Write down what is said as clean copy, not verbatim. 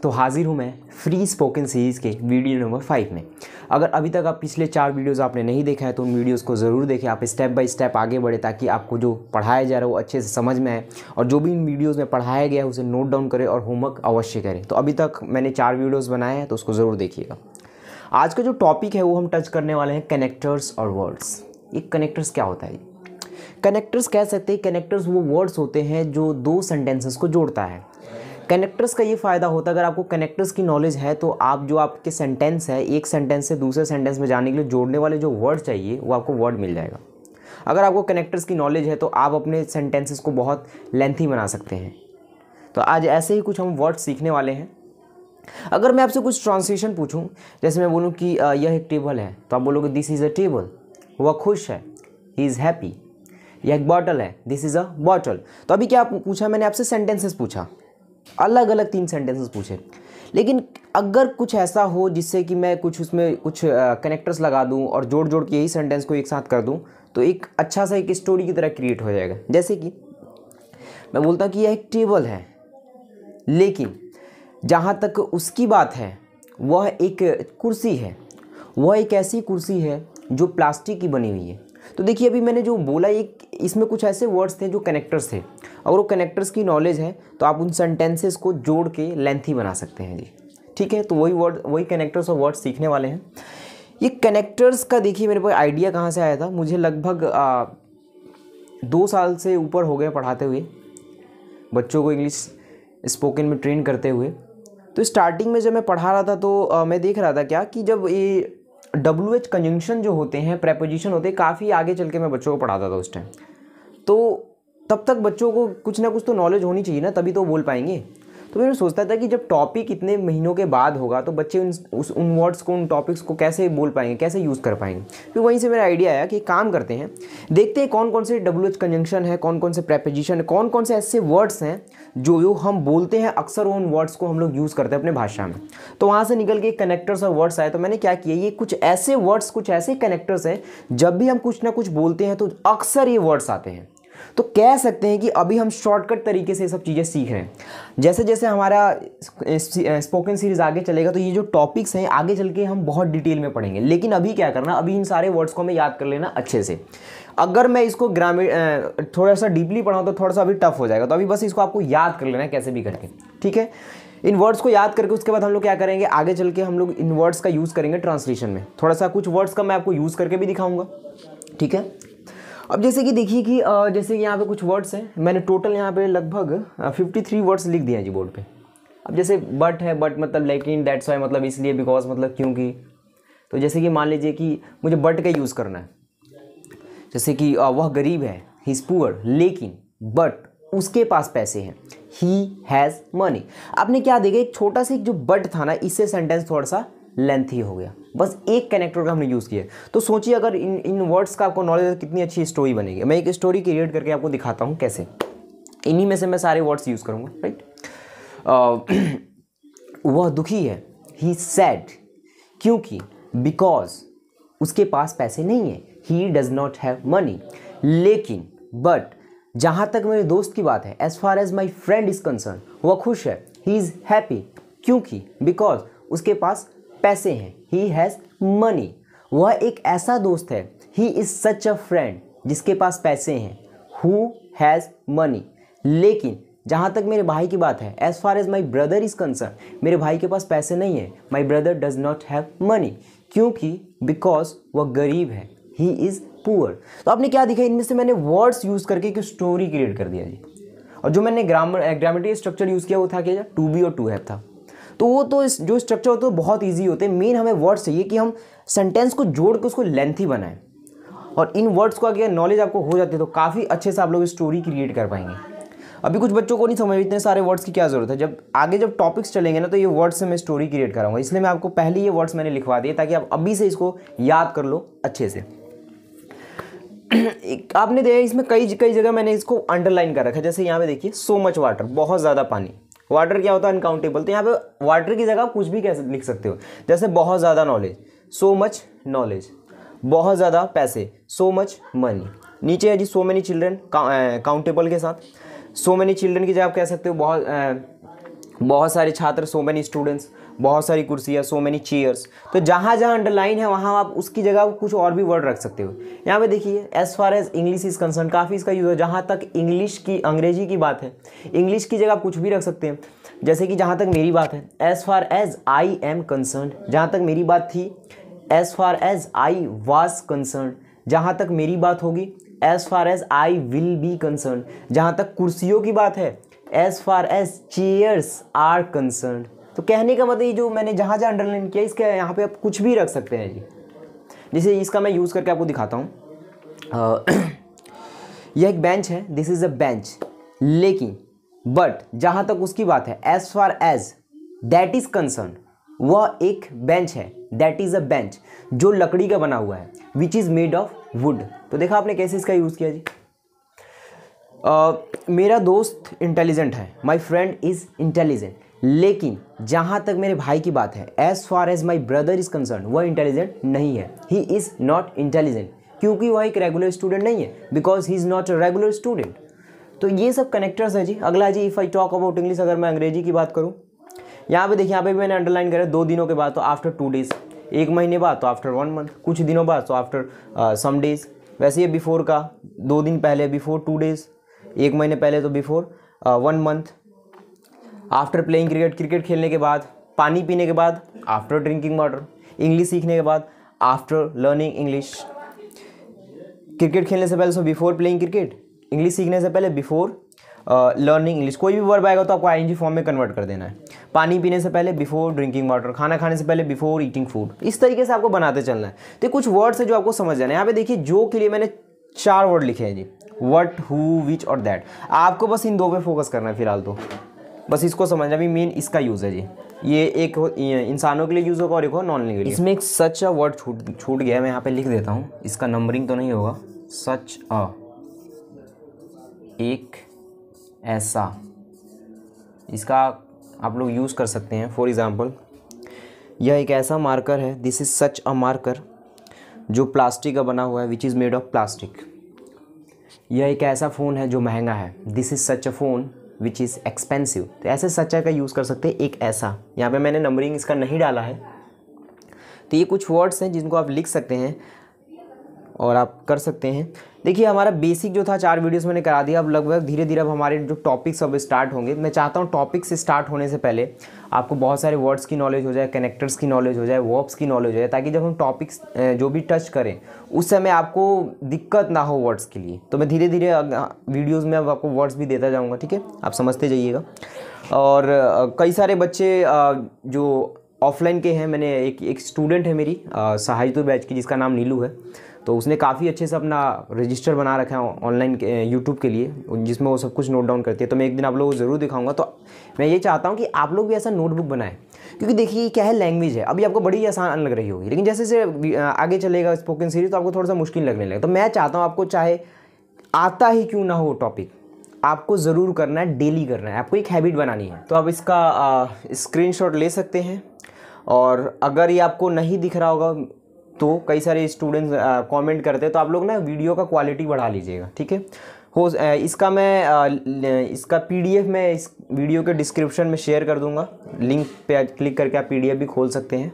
तो हाजिर हूँ मैं फ्री स्पोकन सीरीज़ के वीडियो नंबर 5 में। अगर अभी तक आप पिछले 4 वीडियोस आपने नहीं देखा है तो उन वीडियोस को ज़रूर देखें। आप स्टेप बाय स्टेप आगे बढ़े ताकि आपको जो पढ़ाया जा रहा है वो अच्छे से समझ में आए, और जो भी इन वीडियोज़ में पढ़ाया गया है उसे नोट डाउन करें और होमवर्क अवश्य करें। तो अभी तक मैंने 4 वीडियोज़ बनाए हैं तो उसको ज़रूर देखिएगा। आज का जो टॉपिक है वो हम टच करने वाले हैं कनेक्टर्स और वर्ड्स। ये कनेक्टर्स क्या होता है? कनेक्टर्स कह सकते हैं, कनेक्टर्स वो वर्ड्स होते हैं जो दो सेंटेंसेस को जोड़ता है। कनेक्टर्स का ये फ़ायदा होता है, अगर आपको कनेक्टर्स की नॉलेज है तो आप जो आपके सेंटेंस है, एक सेंटेंस से दूसरे सेंटेंस में जाने के लिए जोड़ने वाले जो वर्ड चाहिए वो आपको वर्ड मिल जाएगा। अगर आपको कनेक्टर्स की नॉलेज है तो आप अपने सेंटेंसेस को बहुत लेंथी बना सकते हैं। तो आज ऐसे ही कुछ हम वर्ड सीखने वाले हैं। अगर मैं आपसे कुछ ट्रांसलेशन पूछूं, जैसे मैं बोलूं कि यह एक टेबल है, तो आप बोलोगे दिस इज़ अ टेबल। वह खुश है, ही इज़ हैप्पी। यह एक बॉटल है, दिस इज़ अ बॉटल। तो अभी क्या पूछा मैंने आपसे? सेंटेंसेस पूछा, अलग अलग 3 सेंटेंसेस पूछे। लेकिन अगर कुछ ऐसा हो जिससे कि मैं कुछ उसमें कुछ कनेक्टर्स लगा दूं और जोड़ जोड़ के यही सेंटेंस को एक साथ कर दूं, तो एक अच्छा सा एक स्टोरी की तरह क्रिएट हो जाएगा। जैसे कि मैं बोलता हूं कि यह एक टेबल है, लेकिन जहाँ तक उसकी बात है वह एक कुर्सी है। वह एक ऐसी कुर्सी है जो प्लास्टिक की बनी हुई है। तो देखिए अभी मैंने जो बोला, एक इसमें कुछ ऐसे वर्ड्स थे जो कनेक्टर्स थे। अगर वो कनेक्टर्स की नॉलेज है तो आप उन सेंटेंसेस को जोड़ के लेंथी बना सकते हैं जी। ठीक है, तो वही कनेक्टर्स और वर्ड्स सीखने वाले हैं। ये कनेक्टर्स का देखिए मेरे पास आइडिया कहाँ से आया था। मुझे लगभग 2 साल से ऊपर हो गए पढ़ाते हुए, बच्चों को इंग्लिश स्पोकन में ट्रेन करते हुए। तो स्टार्टिंग में जब मैं पढ़ा रहा था तो मैं देख रहा था क्या कि जब ये WH कंजंक्शन जो होते हैं, प्रेपोजिशन होते हैं, काफ़ी आगे चल के मैं बच्चों को पढ़ाता था उस टाइम। तो तब तक बच्चों को कुछ ना कुछ तो नॉलेज होनी चाहिए ना, तभी तो बोल पाएंगे। तो मैं सोचता था कि जब टॉपिक इतने महीनों के बाद होगा तो बच्चे उन वर्ड्स को, उन टॉपिक्स को कैसे बोल पाएंगे, कैसे यूज़ कर पाएंगे। फिर वहीं से मेरा आइडिया आया कि काम करते हैं, देखते हैं कौन कौन से WH कंजंक्शन है, कौन कौन से प्रेपोजिशन है, कौन कौन से ऐसे वर्ड्स हैं जो हम बोलते हैं अक्सर, उन वर्ड्स को हम लोग यूज़ करते हैं अपने भाषा में। तो वहाँ से निकल के कनेक्टर्स और वर्ड्स आए। तो मैंने क्या किया, ये कुछ ऐसे वर्ड्स, कुछ ऐसे कनेक्टर्स हैं, जब भी हम कुछ ना कुछ बोलते हैं तो अक्सर ये वर्ड्स आते हैं। तो कह सकते हैं कि अभी हम शॉर्टकट तरीके से ये सब चीज़ें सीख रहे हैं। जैसे जैसे हमारा स्पोकन सीरीज़ आगे चलेगा तो ये जो टॉपिक्स हैं आगे चल के हम बहुत डिटेल में पढ़ेंगे। लेकिन अभी क्या करना, अभी इन सारे वर्ड्स को हमें याद कर लेना अच्छे से। अगर मैं इसको थोड़ा सा डीपली पढ़ाऊँ तो थोड़ा सा अभी टफ हो जाएगा। तो अभी बस इसको आपको याद कर लेना है कैसे भी करके। ठीक है, इन वर्ड्स को याद करके उसके बाद हम लोग क्या करेंगे, आगे चल के हम लोग इन वर्ड्स का यूज़ करेंगे ट्रांसलेशन में। थोड़ा सा कुछ वर्ड्स का मैं आपको यूज़ करके भी दिखाऊंगा। ठीक है, अब जैसे कि देखिए कि जैसे कि यहाँ पे कुछ वर्ड्स हैं, मैंने टोटल यहाँ पे लगभग 53 वर्ड्स लिख दिए हैं जी बोर्ड पे। अब जैसे बट है, बट मतलब लेकिन, दैट्स वाई मतलब इसलिए, बिकॉज मतलब क्योंकि। तो जैसे कि मान लीजिए कि मुझे बट का यूज़ करना है, जैसे कि वह गरीब है, ही इज़ पुअर, लेकिन बट उसके पास पैसे हैं, ही हैज़ मनी। आपने क्या देखा, एक छोटा सा एक जो बट था ना, इससे सेंटेंस थोड़ा सा लेंथी हो गया। बस एक कनेक्टर का हमने यूज़ किया। तो सोचिए अगर इन वर्ड्स का आपको नॉलेज है कितनी अच्छी स्टोरी बनेगी। मैं एक स्टोरी क्रिएट करके आपको दिखाता हूँ कैसे। इन्हीं में से मैं सारे वर्ड्स यूज़ करूँगा। राइट, वह दुखी है, ही सैड, क्योंकि, बिकॉज उसके पास पैसे नहीं है, he does not have money. लेकिन बट जहाँ तक मेरे दोस्त की बात है, as far as my friend is concerned, वह खुश है, ही इज़ हैप्पी, क्योंकि, बिकॉज उसके पास पैसे हैं, ही हैज़ मनी। वह एक ऐसा दोस्त है, he is such a friend, जिसके पास पैसे हैं, हु हैज़ मनी। लेकिन जहाँ तक मेरे भाई की बात है, as far as my brother is concerned, मेरे भाई के पास पैसे नहीं है, my brother does not have money, क्योंकि, बिकॉज वह गरीब है, ही इज़ पुअर। तो आपने क्या दिखा, इनमें से मैंने वर्ड्स यूज़ करके एक स्टोरी क्रिएट कर दिया जी। और जो मैंने ग्रामेटिकल स्ट्रक्चर यूज़ किया वो था क्या, टू बी और टू हैव था। तो वो तो जो स्ट्रक्चर होते हैं बहुत इजी होते हैं। मेन हमें वर्ड्स चाहिए कि हम सेंटेंस को जोड़ के उसको लेंथी बनाएं, और इन वर्ड्स को अगर नॉलेज आपको हो जाती है तो काफ़ी अच्छे से आप लोग स्टोरी क्रिएट कर पाएंगे। अभी कुछ बच्चों को नहीं समझ इतने सारे वर्ड्स की क्या ज़रूरत है। जब आगे जब टॉपिक्स चलेंगे ना तो ये वर्ड्स से मैं स्टोरी क्रिएट कराऊंगा। इसलिए मैं आपको पहले ये वर्ड्स मैंने लिखवा दिए ताकि आप अभी से इसको याद कर लो अच्छे से। आपने देखा इसमें कई जगह मैंने इसको अंडरलाइन कर रखा है। जैसे यहाँ पे देखिए, सो मच वाटर, बहुत ज़्यादा पानी। वाटर क्या होता है, अनकाउंटेबल। तो यहाँ पे वाटर की जगह कुछ भी कैसे लिख सकते हो, जैसे बहुत ज़्यादा नॉलेज, सो मच नॉलेज। बहुत ज़्यादा पैसे, सो मच मनी। नीचे है जी सो मेनी चिल्ड्रन, काउंटेबल के साथ। सो मेनी चिल्ड्रन की जगह आप कह सकते हो बहुत बहुत सारे छात्र, सो मैनी स्टूडेंट्स, बहुत सारी कुर्सियाँ, सो मैनी चेयर्स। तो जहाँ जहाँ अंडरलाइन है वहाँ आप उसकी जगह कुछ और भी वर्ड रख सकते हो। यहाँ पे देखिए as far as English is concerned, काफ़ी इसका यूज़ है। जहाँ तक इंग्लिश की, अंग्रेजी की बात है, इंग्लिश की जगह आप कुछ भी रख सकते हैं। जैसे कि जहाँ तक मेरी बात है, as far as I am concerned, जहाँ तक मेरी बात थी, as far as I was concerned, जहाँ तक मेरी बात होगी, as far as I will be concerned. जहाँ तक कुर्सियों की बात है, as far as chairs are concerned. तो कहने का मतलब ये जो मैंने जहाँ जहाँ अंडरलाइन किया, इसके यहाँ पे आप कुछ भी रख सकते हैं जी। जैसे इसका मैं यूज़ करके आपको दिखाता हूँ। यह एक बेंच है, दिस इज़ अ बेंच, लेकिन बट जहाँ तक उसकी बात है, as far as that is concerned, वह एक बेंच है, दैट इज़ अ बेंच जो लकड़ी का बना हुआ है, which is made of would. तो देखा आपने कैसे इसका यूज़ किया जी। मेरा दोस्त इंटेलिजेंट है, माई फ्रेंड इज़ इंटेलिजेंट, लेकिन जहाँ तक मेरे भाई की बात है, as far as my brother is concerned, वह इंटेलिजेंट नहीं है, ही इज़ नॉट इंटेलिजेंट, क्योंकि वह एक रेगुलर स्टूडेंट नहीं है, because he is not a regular student. तो ये सब कनेक्टर्स है जी। अगला जी, if I talk about English, अगर मैं अंग्रेजी की बात करूँ, यहाँ पे देखिए, यहाँ पे भी मैंने अंडरलाइन करा, 2 दिनों के बाद तो आफ्टर 2 डेज़, 1 महीने बाद तो आफ्टर 1 मंथ, कुछ दिनों बाद तो आफ्टर सम डेज़। वैसे ये बिफोर का 2 दिन पहले बिफोर 2 डेज़, 1 महीने पहले तो before 1 month. After playing cricket, cricket खेलने के बाद, पानी पीने के बाद, आफ्टर ड्रिंकिंग वाटर, इंग्लिश सीखने के बाद, आफ्टर लर्निंग इंग्लिश। क्रिकेट खेलने से पहले so before playing cricket, English सीखने से पहले बिफोर लर्निंग इंग्लिश। कोई भी वर्ब आएगा तो आपको आईएनजी फॉर्म में कन्वर्ट कर देना है। पानी पीने से पहले बिफोर ड्रिंकिंग वाटर, खाना खाने से पहले बिफोर ईटिंग फूड। इस तरीके से आपको बनाते चलना है। तो कुछ वर्ड्स है जो आपको समझ जाना है। यहाँ पे देखिए, जो के लिए मैंने 4 वर्ड लिखे हैं जी, व्हाट, हु, विच और दैट। आपको बस इन 2 पे फोकस करना है फिलहाल, तो बस इसको समझना भी, मेन इसका यूज़ है जी। ये एक इंसानों के लिए यूज़ होगा और एक हो नॉन लिविंग के लिए। इसमें एक सच अ वर्ड छूट गया है, मैं यहाँ पे लिख देता हूँ, इसका नंबरिंग तो नहीं होगा। सच अ, एक ऐसा, इसका आप लोग यूज़ कर सकते हैं। फॉर एग्ज़ाम्पल, यह एक ऐसा मार्कर है, this is such a marker, जो प्लास्टिक का बना हुआ है, which is made of plastic. यह एक ऐसा फ़ोन है जो महंगा है, this is such a phone which is expensive. तो ऐसे सच का यूज़ कर सकते हैं, एक ऐसा। यहाँ पे मैंने नंबरिंग इसका नहीं डाला है। तो ये कुछ वर्ड्स हैं जिनको आप लिख सकते हैं और आप कर सकते हैं। देखिए, हमारा बेसिक जो था 4 वीडियोस मैंने करा दिया। अब लगभग धीरे धीरे अब हमारे जो टॉपिक्स अब स्टार्ट होंगे। मैं चाहता हूँ टॉपिक्स स्टार्ट होने से पहले आपको बहुत सारे वर्ड्स की नॉलेज हो जाए, कनेक्टर्स की नॉलेज हो जाए, वर्ब्स की नॉलेज हो जाए, ताकि जब हम टॉपिक्स जो भी टच करें उस समय आपको दिक्कत ना हो वर्ड्स के लिए। तो मैं धीरे धीरे वीडियोज़ में अब आपको वर्ड्स भी देता जाऊँगा, ठीक है, आप समझते जाइएगा। और कई सारे बच्चे जो ऑफलाइन के हैं, मैंने एक स्टूडेंट है मेरी सहायतुर बैच की, जिसका नाम नीलू है। तो उसने काफ़ी अच्छे से अपना रजिस्टर बना रखा है ऑनलाइन यूट्यूब के लिए, जिसमें वो सब कुछ नोट डाउन करती है। तो मैं एक दिन आप लोगों को ज़रूर दिखाऊंगा। तो मैं ये चाहता हूँ कि आप लोग भी ऐसा नोटबुक बनाएं, क्योंकि देखिए क्या है, लैंग्वेज है, अभी आपको बड़ी आसान लग रही होगी, लेकिन जैसे जैसे आगे चलेगा स्पोकन सीरीज तो आपको थोड़ा सा मुश्किल लगने लगेगा। तो मैं चाहता हूँ आपको चाहे आता ही क्यों ना हो टॉपिक, आपको ज़रूर करना है, डेली करना है, आपको एक हैबिट बनानी है। तो आप इसका स्क्रीनशॉट ले सकते हैं। और अगर ये आपको नहीं दिख रहा होगा तो कई सारे स्टूडेंट्स कमेंट करते हैं, तो आप लोग ना वीडियो का क्वालिटी बढ़ा लीजिएगा, ठीक है। इसका मैं इसका पीडीएफ मैं इस वीडियो के डिस्क्रिप्शन में शेयर कर दूंगा, लिंक पे क्लिक करके आप पीडीएफ भी खोल सकते हैं।